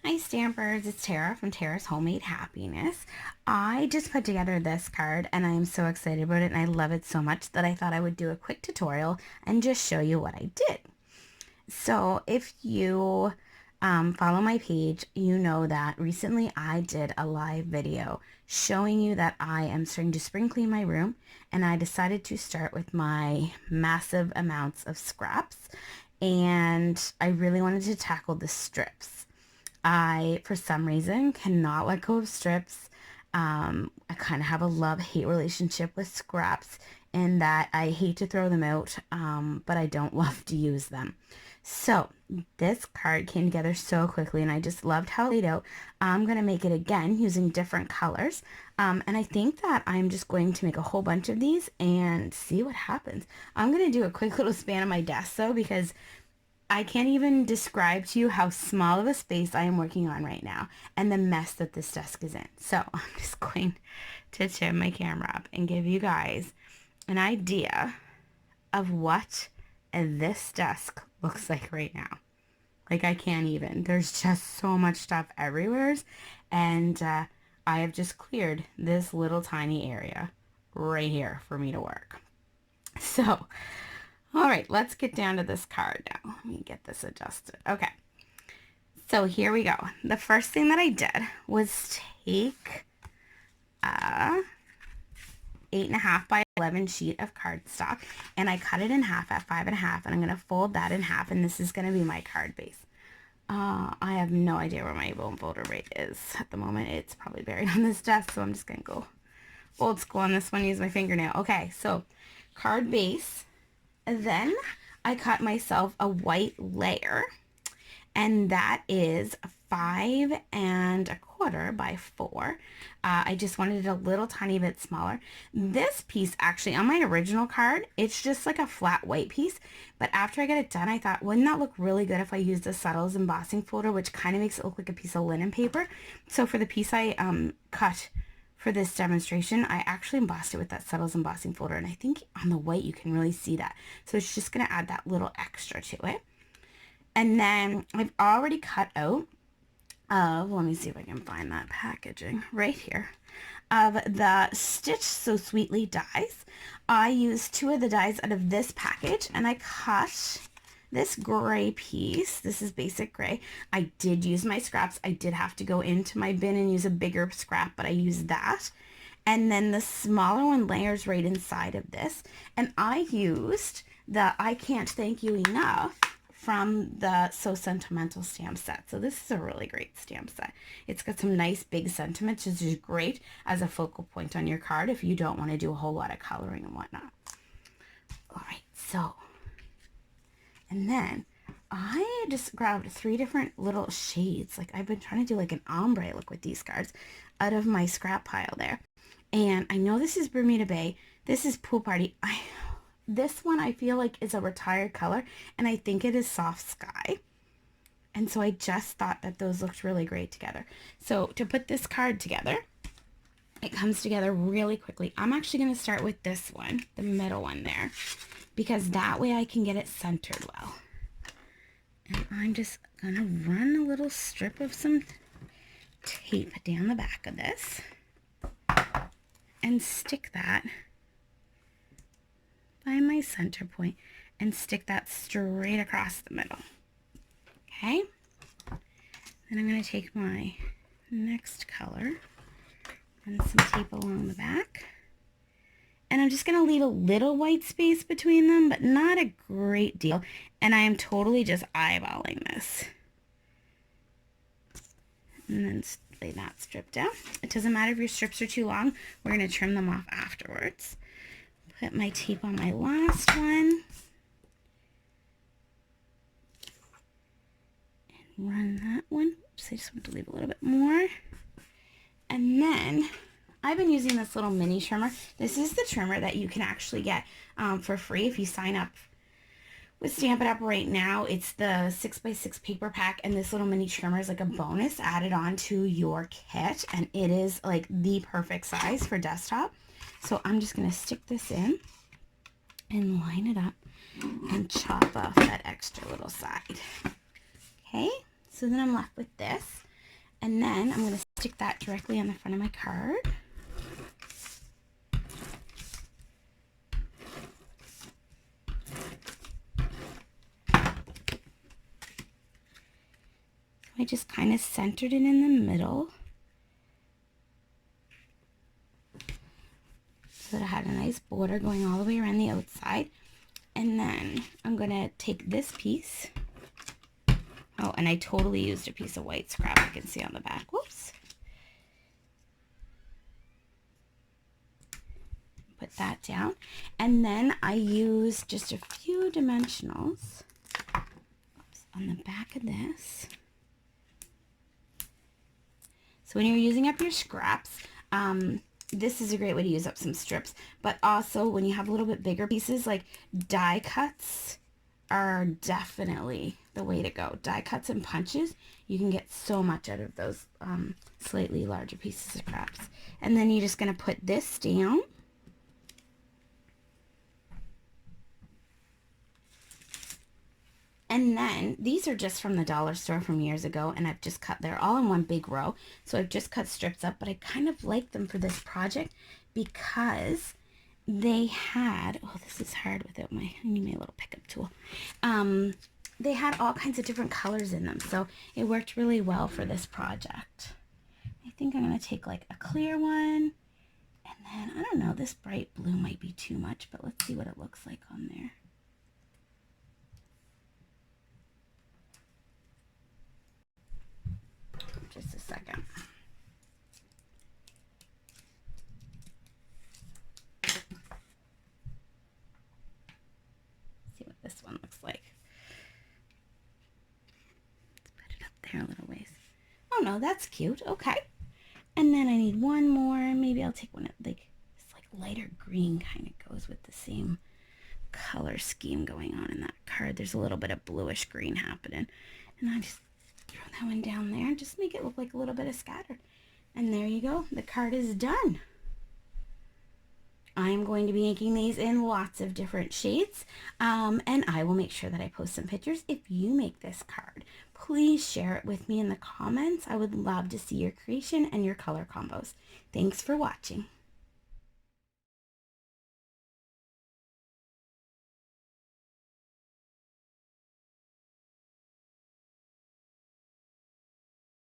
Hi Stampers, it's Tara from Tara's Homemade Happiness. I just put together this card and I am so excited about it and I love it so much that I thought I would do a quick tutorial and just show you what I did. So if you follow my page, you know that recently I did a live video showing you that I am starting to spring clean my room, and I decided to start with my massive amounts of scraps, and I really wanted to tackle the strips. I, for some reason, cannot let go of strips. I kind of have a love-hate relationship with scraps in that I hate to throw them out, but I don't love to use them. So this card came together so quickly and I just loved how it laid out. I'm going to make it again using different colors. And I think that I'm just going to make a whole bunch of these and see what happens. I'm going to do a quick little span of my desk though, because I can't even describe to you how small of a space I am working on right now and the mess that this desk is in. So I'm just going to turn my camera up and give you guys an idea of what this desk looks like right now. Like I can't even. There's just so much stuff everywhere. And I have just cleared this little tiny area right here for me to work. So all right, let's get down to this card now. Let me get this adjusted. Okay, so here we go. The first thing that I did was take a 8.5 by 11 sheet of cardstock and I cut it in half at 5.5, and I'm going to fold that in half, and this is going to be my card base. I have no idea where my bone folder rate is at the moment. It's probably buried on this desk, so I'm just going to go old school on this one, use my fingernail. Okay, so card base. Then I cut myself a white layer, and that is 5.25 by 4. I just wanted it a little tiny bit smaller. This piece actually on my original card, it's just like a flat white piece, but after I get it done, I thought, wouldn't that look really good if I used the Subtles embossing folder, which kind of makes it look like a piece of linen paper. So for the piece I cut for this demonstration, I actually embossed it with that Subtles embossing folder, and I think on the white you can really see that. So it's just going to add that little extra to it. And then I've already cut out of, let me see if I can find that packaging right here, of the Stitch So Sweetly dies. I used 2 of the dies out of this package, and I cut this gray piece. This is basic gray. I did use my scraps. I did have to go into my bin and use a bigger scrap, but I used that. And then the smaller one layers right inside of this. And I used the I Can't Thank You Enough from the So Sentimental stamp set. So this is a really great stamp set. It's got some nice big sentiments, which is great as a focal point on your card if you don't want to do a whole lot of coloring and whatnot. All right, so, and then I just grabbed 3 different little shades. Like I've been trying to do like an ombre look with these cards out of my scrap pile there. And I know this is Bermuda Bay. This is Pool Party. This one I feel like is a retired color, and I think it is Soft Sky. And so I just thought that those looked really great together. So to put this card together, it comes together really quickly. I'm actually going to start with this one, the middle one there, because that way I can get it centered well. And I'm just going to run a little strip of some tape down the back of this and stick that by my center point and stick that straight across the middle. Okay, then I'm going to take my next color and some tape along the back, and I'm just going to leave a little white space between them, but not a great deal, and I am totally just eyeballing this. And then lay that strip down. It doesn't matter if your strips are too long, we're going to trim them off afterwards. Put my tape on my last one. And run that one. Oops, I just want to leave a little bit more. And then I've been using this little mini trimmer. This is the trimmer that you can actually get for free if you sign up with Stampin' Up! Right now. It's the 6x6 paper pack, and this little mini trimmer is like a bonus added on to your kit, and it is like the perfect size for desktop. So I'm just going to stick this in and line it up and chop off that extra little side. Okay, so then I'm left with this. And then I'm going to stick that directly on the front of my card. I just kind of centered it in the middle so that I had a nice border going all the way around the outside. And then I'm going to take this piece. Oh, and I totally used a piece of white scrap. You can see on the back. Whoops. Put that down. And then I use just a few dimensionals on the back of this. So when you're using up your scraps, this is a great way to use up some strips. But also when you have a little bit bigger pieces, like die cuts are definitely the way to go. Die cuts and punches, you can get so much out of those slightly larger pieces of scraps. And then you're just going to put this down. And then these are just from the dollar store from years ago, and I've just cut, they're all in one big row. So I've just cut strips up, but I kind of like them for this project because they had, oh, this is hard without I need my little pickup tool. They had all kinds of different colors in them, so it worked really well for this project. I think I'm going to take like a clear one, and then, I don't know, this bright blue might be too much, but let's see what it looks like on there. Just a second. See what this one looks like. Let's put it up there a little ways. Oh no, that's cute. Okay. And then I need one more. Maybe I'll take one of like this like lighter green kind of goes with the same color scheme going on in that card. There's a little bit of bluish green happening. And I just throw that one down there and just make it look like a little bit of scatter. And there you go. The card is done. I'm going to be making these in lots of different shades, and I will make sure that I post some pictures. If you make this card, please share it with me in the comments. I would love to see your creation and your color combos. Thanks for watching.